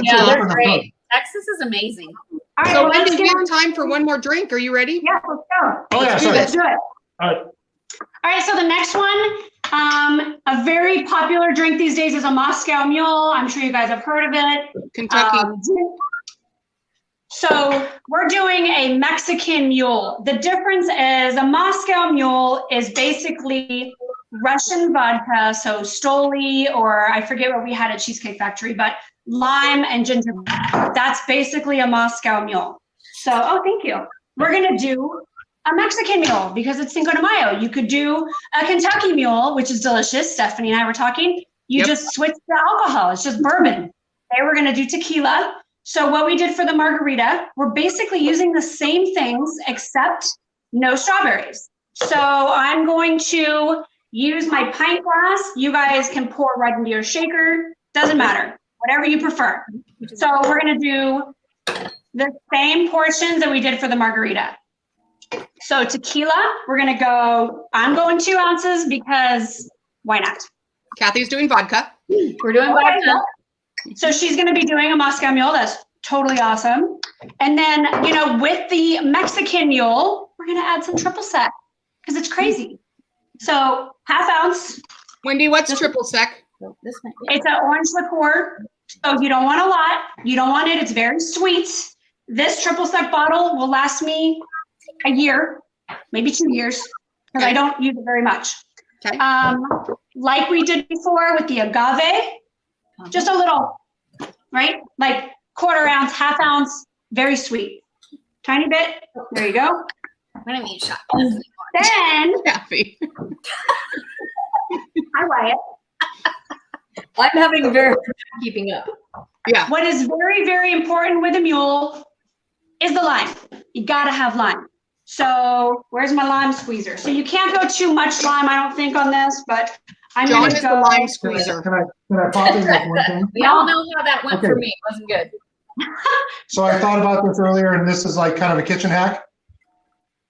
Yeah, they're great. Texas is amazing." All right, so Wendy, we have time for one more drink. Are you ready? Yeah, let's go. Oh, yeah, let's do it. All right. All right, so the next one, a very popular drink these days is a Moscow Mule. I'm sure you guys have heard of it. Kentucky. So we're doing a Mexican Mule. The difference is a Moscow Mule is basically Russian vodka, so Stoli, or I forget what we had at Cheesecake Factory, but lime and ginger. That's basically a Moscow Mule. So, thank you. We're gonna do a Mexican Mule because it's Cinco de Mayo. You could do a Kentucky Mule, which is delicious. Stephanie and I were talking. You just switch the alcohol. It's just bourbon. Today we're gonna do tequila. So what we did for the margarita, we're basically using the same things except no strawberries. So I'm going to use my pint glass. You guys can pour right into your shaker. Doesn't matter, whatever you prefer. So we're gonna do the same portions that we did for the margarita. So tequila, I'm going 2 ounces because why not? Kathy's doing vodka. We're doing vodka. So she's going to be doing a Moscow Mule. That's totally awesome. And then, with the Mexican Mule, we're going to add some triple sec because it's crazy. So 1/2 ounce Wendy, what's triple sec? This might be. It's an orange liqueur, so you don't want a lot. You don't want it. It's very sweet. This triple sec bottle will last me a year, maybe 2 years, because I don't use it very much. Okay. Like we did before with the agave, just a little, right? Like 1/4 ounce, 1/2 ounce, very sweet. Tiny bit. There you go. I'm gonna need a shot. Then Kathy. I Wyatt. I'm having very hard time keeping up. Yeah. What is very, very important with a mule is the lime. You gotta have lime. So where's my lime squeezer? So you can't go too much lime, I don't think, on this, but I'm John gonna is the go. lime squeezer. Can I pop in with one thing? We all know how that went Okay. for me. It wasn't good. So I thought about this earlier, and this is like kind of a kitchen hack.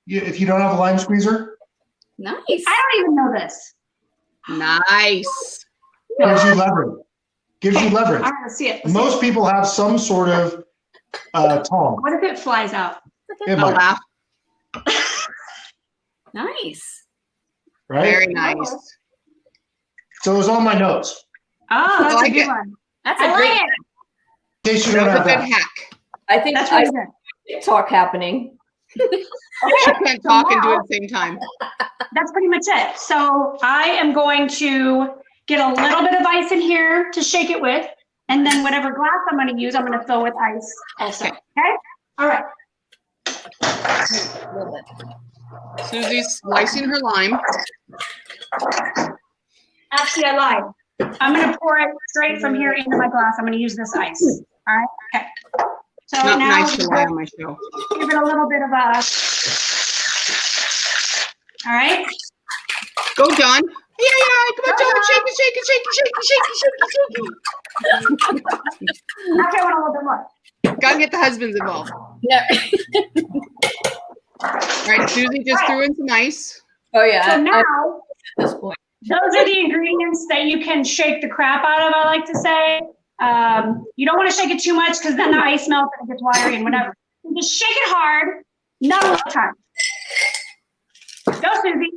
If you don't have a lime squeezer, Nice. I don't even know this. Nice. gives you leverage. Gives you leverage. All right, let's see it. Let's see Most people have some sort of tong. it. What if it flies out? It I'll might, laugh. Nice. right? Very nice. So it was on my notes. Oh, that's like a good it. one. That's I a like great. it. In case you That don't was a have good that. hack. I think That's I really see good. TikTok happening. I can't talk and do it at the same time. That's pretty much it. So I am going to get a little bit of ice in here to shake it with, and then whatever glass I'm going to use, I'm going to fill with ice also. Okay? All right. A little bit. Susie's slicing her lime. Actually, I lied. I'm going to pour it straight from here into my glass. I'm going to use this ice. All right? Okay. So Not now nice to lie on my show. give it a little bit of a. All right? Go, John. Yeah. Come on, John. Shake it. Actually, I want a little bit more. Gotta get the husbands involved. No. All right, Susie just threw in some ice. Oh yeah. So I'm now, at this point. those are the ingredients that you can shake the crap out of, I like to say. You don't want to shake it too much because then the ice melts and it gets watery and whatever. You just shake it hard, not a lot of time. Go, Susie.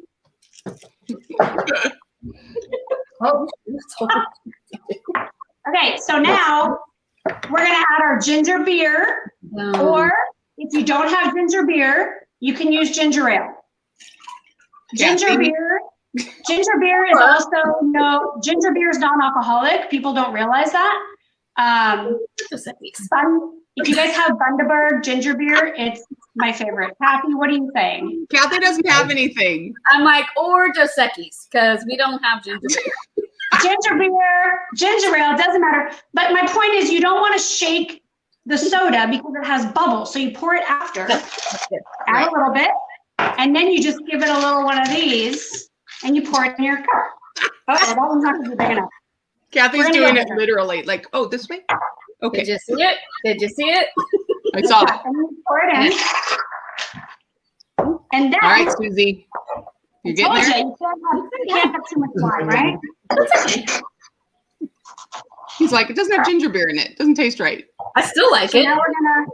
Oh, Okay, so now we're going to add our ginger beer, or if you don't have ginger beer, you can use ginger ale. Ginger Kathy? beer is also ginger beer is non-alcoholic. People don't realize that. If you guys have Bundaberg ginger beer, it's my favorite. Kathy, what are you saying? Kathy doesn't have anything. I'm like, or Dos Equis, because we don't have ginger beer. Ginger beer, ginger ale, doesn't matter. But my point is you don't want to shake the soda because it has bubbles. So you pour it after, add a little bit, and then you just give it a little one of these and you pour it in your cup. Oh, that one's not going to be big enough. Kathy's We're gonna doing go it there. literally, like, oh, this way? Okay, Did you see it? Did you see it? I saw Yeah, that. and you pour it in. And then, All right, Susie. You're getting told there? you can't have too much wine, right? He's like, it doesn't have ginger beer in it. Doesn't taste right. I still like So it. now we're gonna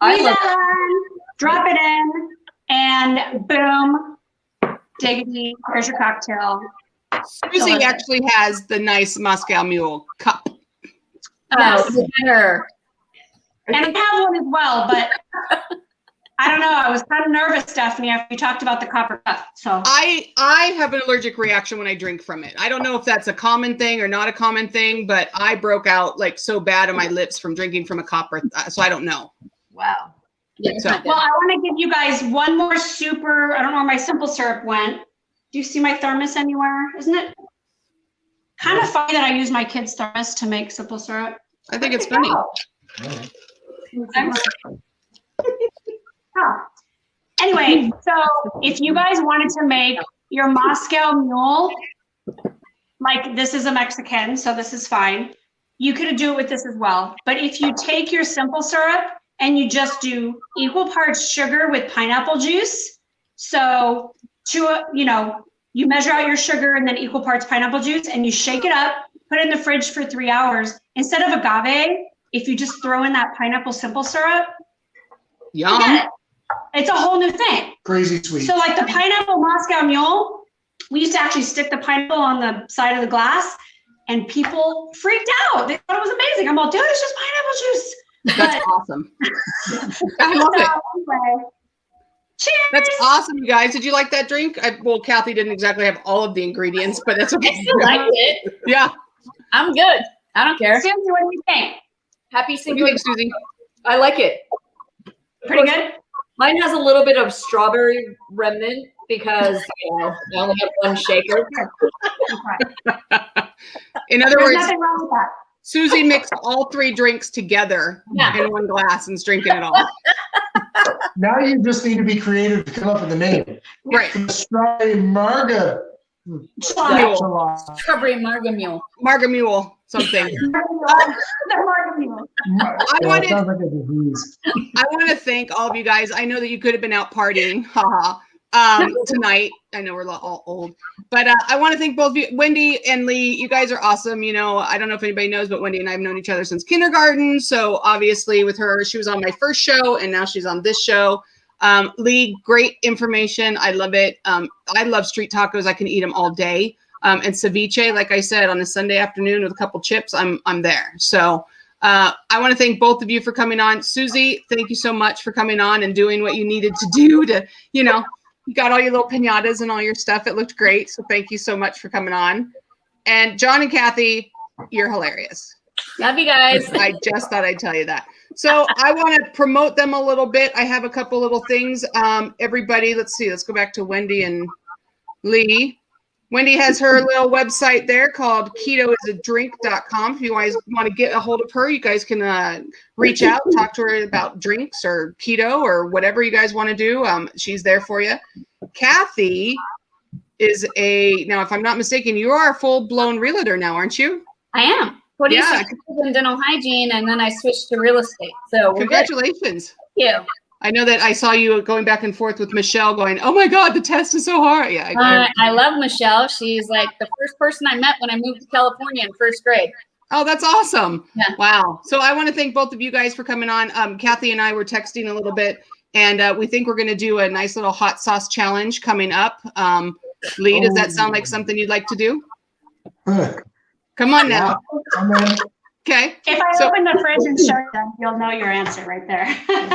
I squeeze love that on, drop it in, and boom, diggity, there's your cocktail. Susie Delicious. actually has the nice Moscow Mule cup. Yes. Oh, better. And I have one as well, but I don't know. I was kind of nervous, Stephanie, after you talked about the copper cup. So I have an allergic reaction when I drink from it. I don't know if that's a common thing or not a common thing, but I broke out like so bad on my lips from drinking from a copper. So I don't know. Wow. Yeah, it's So- not good. well, I want to give you guys one more super, I don't know where my simple syrup went. Do you see my thermos anywhere? Isn't it kind of funny that I use my kid's thermos to make simple syrup? I think it's funny. Oh. Anyway, so if you guys wanted to make your Moscow Mule, like this is a Mexican, so this is fine. You could do it with this as well. But if you take your simple syrup and you just do equal parts sugar with pineapple juice, so you measure out your sugar and then equal parts pineapple juice and you shake it up, put it in the fridge for 3 hours. Instead of agave, if you just throw in that pineapple simple syrup, Yum. forget it. It's a whole new thing. crazy sweet. So like the pineapple Moscow Mule, we used to actually stick the pineapple on the side of the glass, and people freaked out. They thought it was amazing. I'm all, dude, it's just pineapple juice. That's awesome. I love it. Anyway, cheers. That's awesome, you guys. Did you like that drink? Well, Kathy didn't exactly have all of the ingredients, but that's okay. I still like it. Yeah. I'm good. I don't care. Susie, what do you think? Happy What do Cinco you de think, Susie? I like it. Pretty good? Mine has a little bit of strawberry remnant because I only have one shaker. In other There's words, nothing wrong with that. Susie mixed all 3 drinks together in one glass and is drinking it all. Now you just need to be creative to come up with a name. Right. Strawberry Marga. Strawberry Margamule. Margamule, something. I want to thank all of you guys. I know that you could have been out partying, tonight. I know we're all old, but I want to thank both of you, Wendy and Lee. You guys are awesome. You know, I don't know if anybody knows, but Wendy and I have known each other since kindergarten. So obviously, with her, she was on my first show, and now she's on this show. Lee, great information. I love it. I love street tacos. I can eat them all day. And ceviche, like I said, on a Sunday afternoon with a couple chips, I'm there. So I want to thank both of you for coming on. Susie, thank you so much for coming on and doing what you needed to do to, you know, you got all your little piñatas and all your stuff. It looked great. So thank you so much for coming on. And John and Kathy, you're hilarious. Love you guys. I just thought I'd tell you that. So I want to promote them a little bit. I have a couple little things. Everybody, let's see. Let's go back to Wendy and Lee. Wendy has her little website there called ketoisadrink.com. If you guys want to get a hold of her, you guys can reach out, talk to her about drinks or keto or whatever you guys want to do. She's there for you. Kathy is now, if I'm not mistaken, you are a full-blown realtor now, aren't you? I am. 46 years in dental hygiene, and then I switched to real estate. So congratulations. Thank you. I know that I saw you going back and forth with Michelle going, oh my God, the test is so hard. Yeah, I love Michelle. She's like the first person I met when I moved to California in first grade. Oh, that's awesome. Yeah. Wow. So I want to thank both of you guys for coming on. Kathy and I were texting a little bit, and we think we're going to do a nice little hot sauce challenge coming up. Lee, does that sound like something you'd like to do? Come on now. Okay. If I open the fridge and show them, you'll know your answer right there.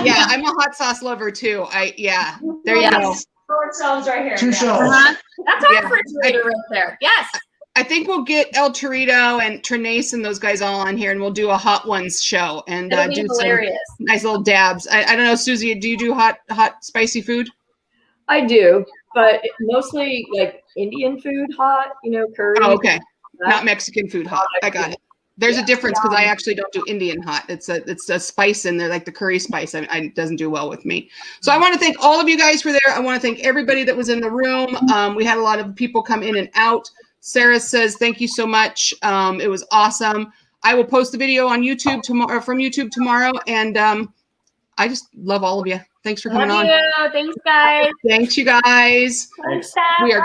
Yeah, I'm a hot sauce lover too. There you go. 4 shelves right here. 2 shelves. That's our refrigerator right there. Yes. I think we'll get El Torito and Trinace and those guys all on here, and we'll do a hot ones show and do hilarious. Some nice little dabs. I don't know, Susie, do you do hot spicy food? I do, but mostly like Indian food hot, curry. Oh, okay. Not Mexican food hot. I got it. There's a difference because I actually don't do Indian hot. It's a spice in there, like the curry spice. It doesn't do well with me. So I want to thank all of you guys for there. I want to thank everybody that was in the room. We had a lot of people come in and out. Sarah says, thank you so much. It was awesome. I will post the video on YouTube tomorrow, from YouTube tomorrow. And I just love all of you. Thanks for coming on. Thanks, guys. Thanks, you guys. Thanks, we are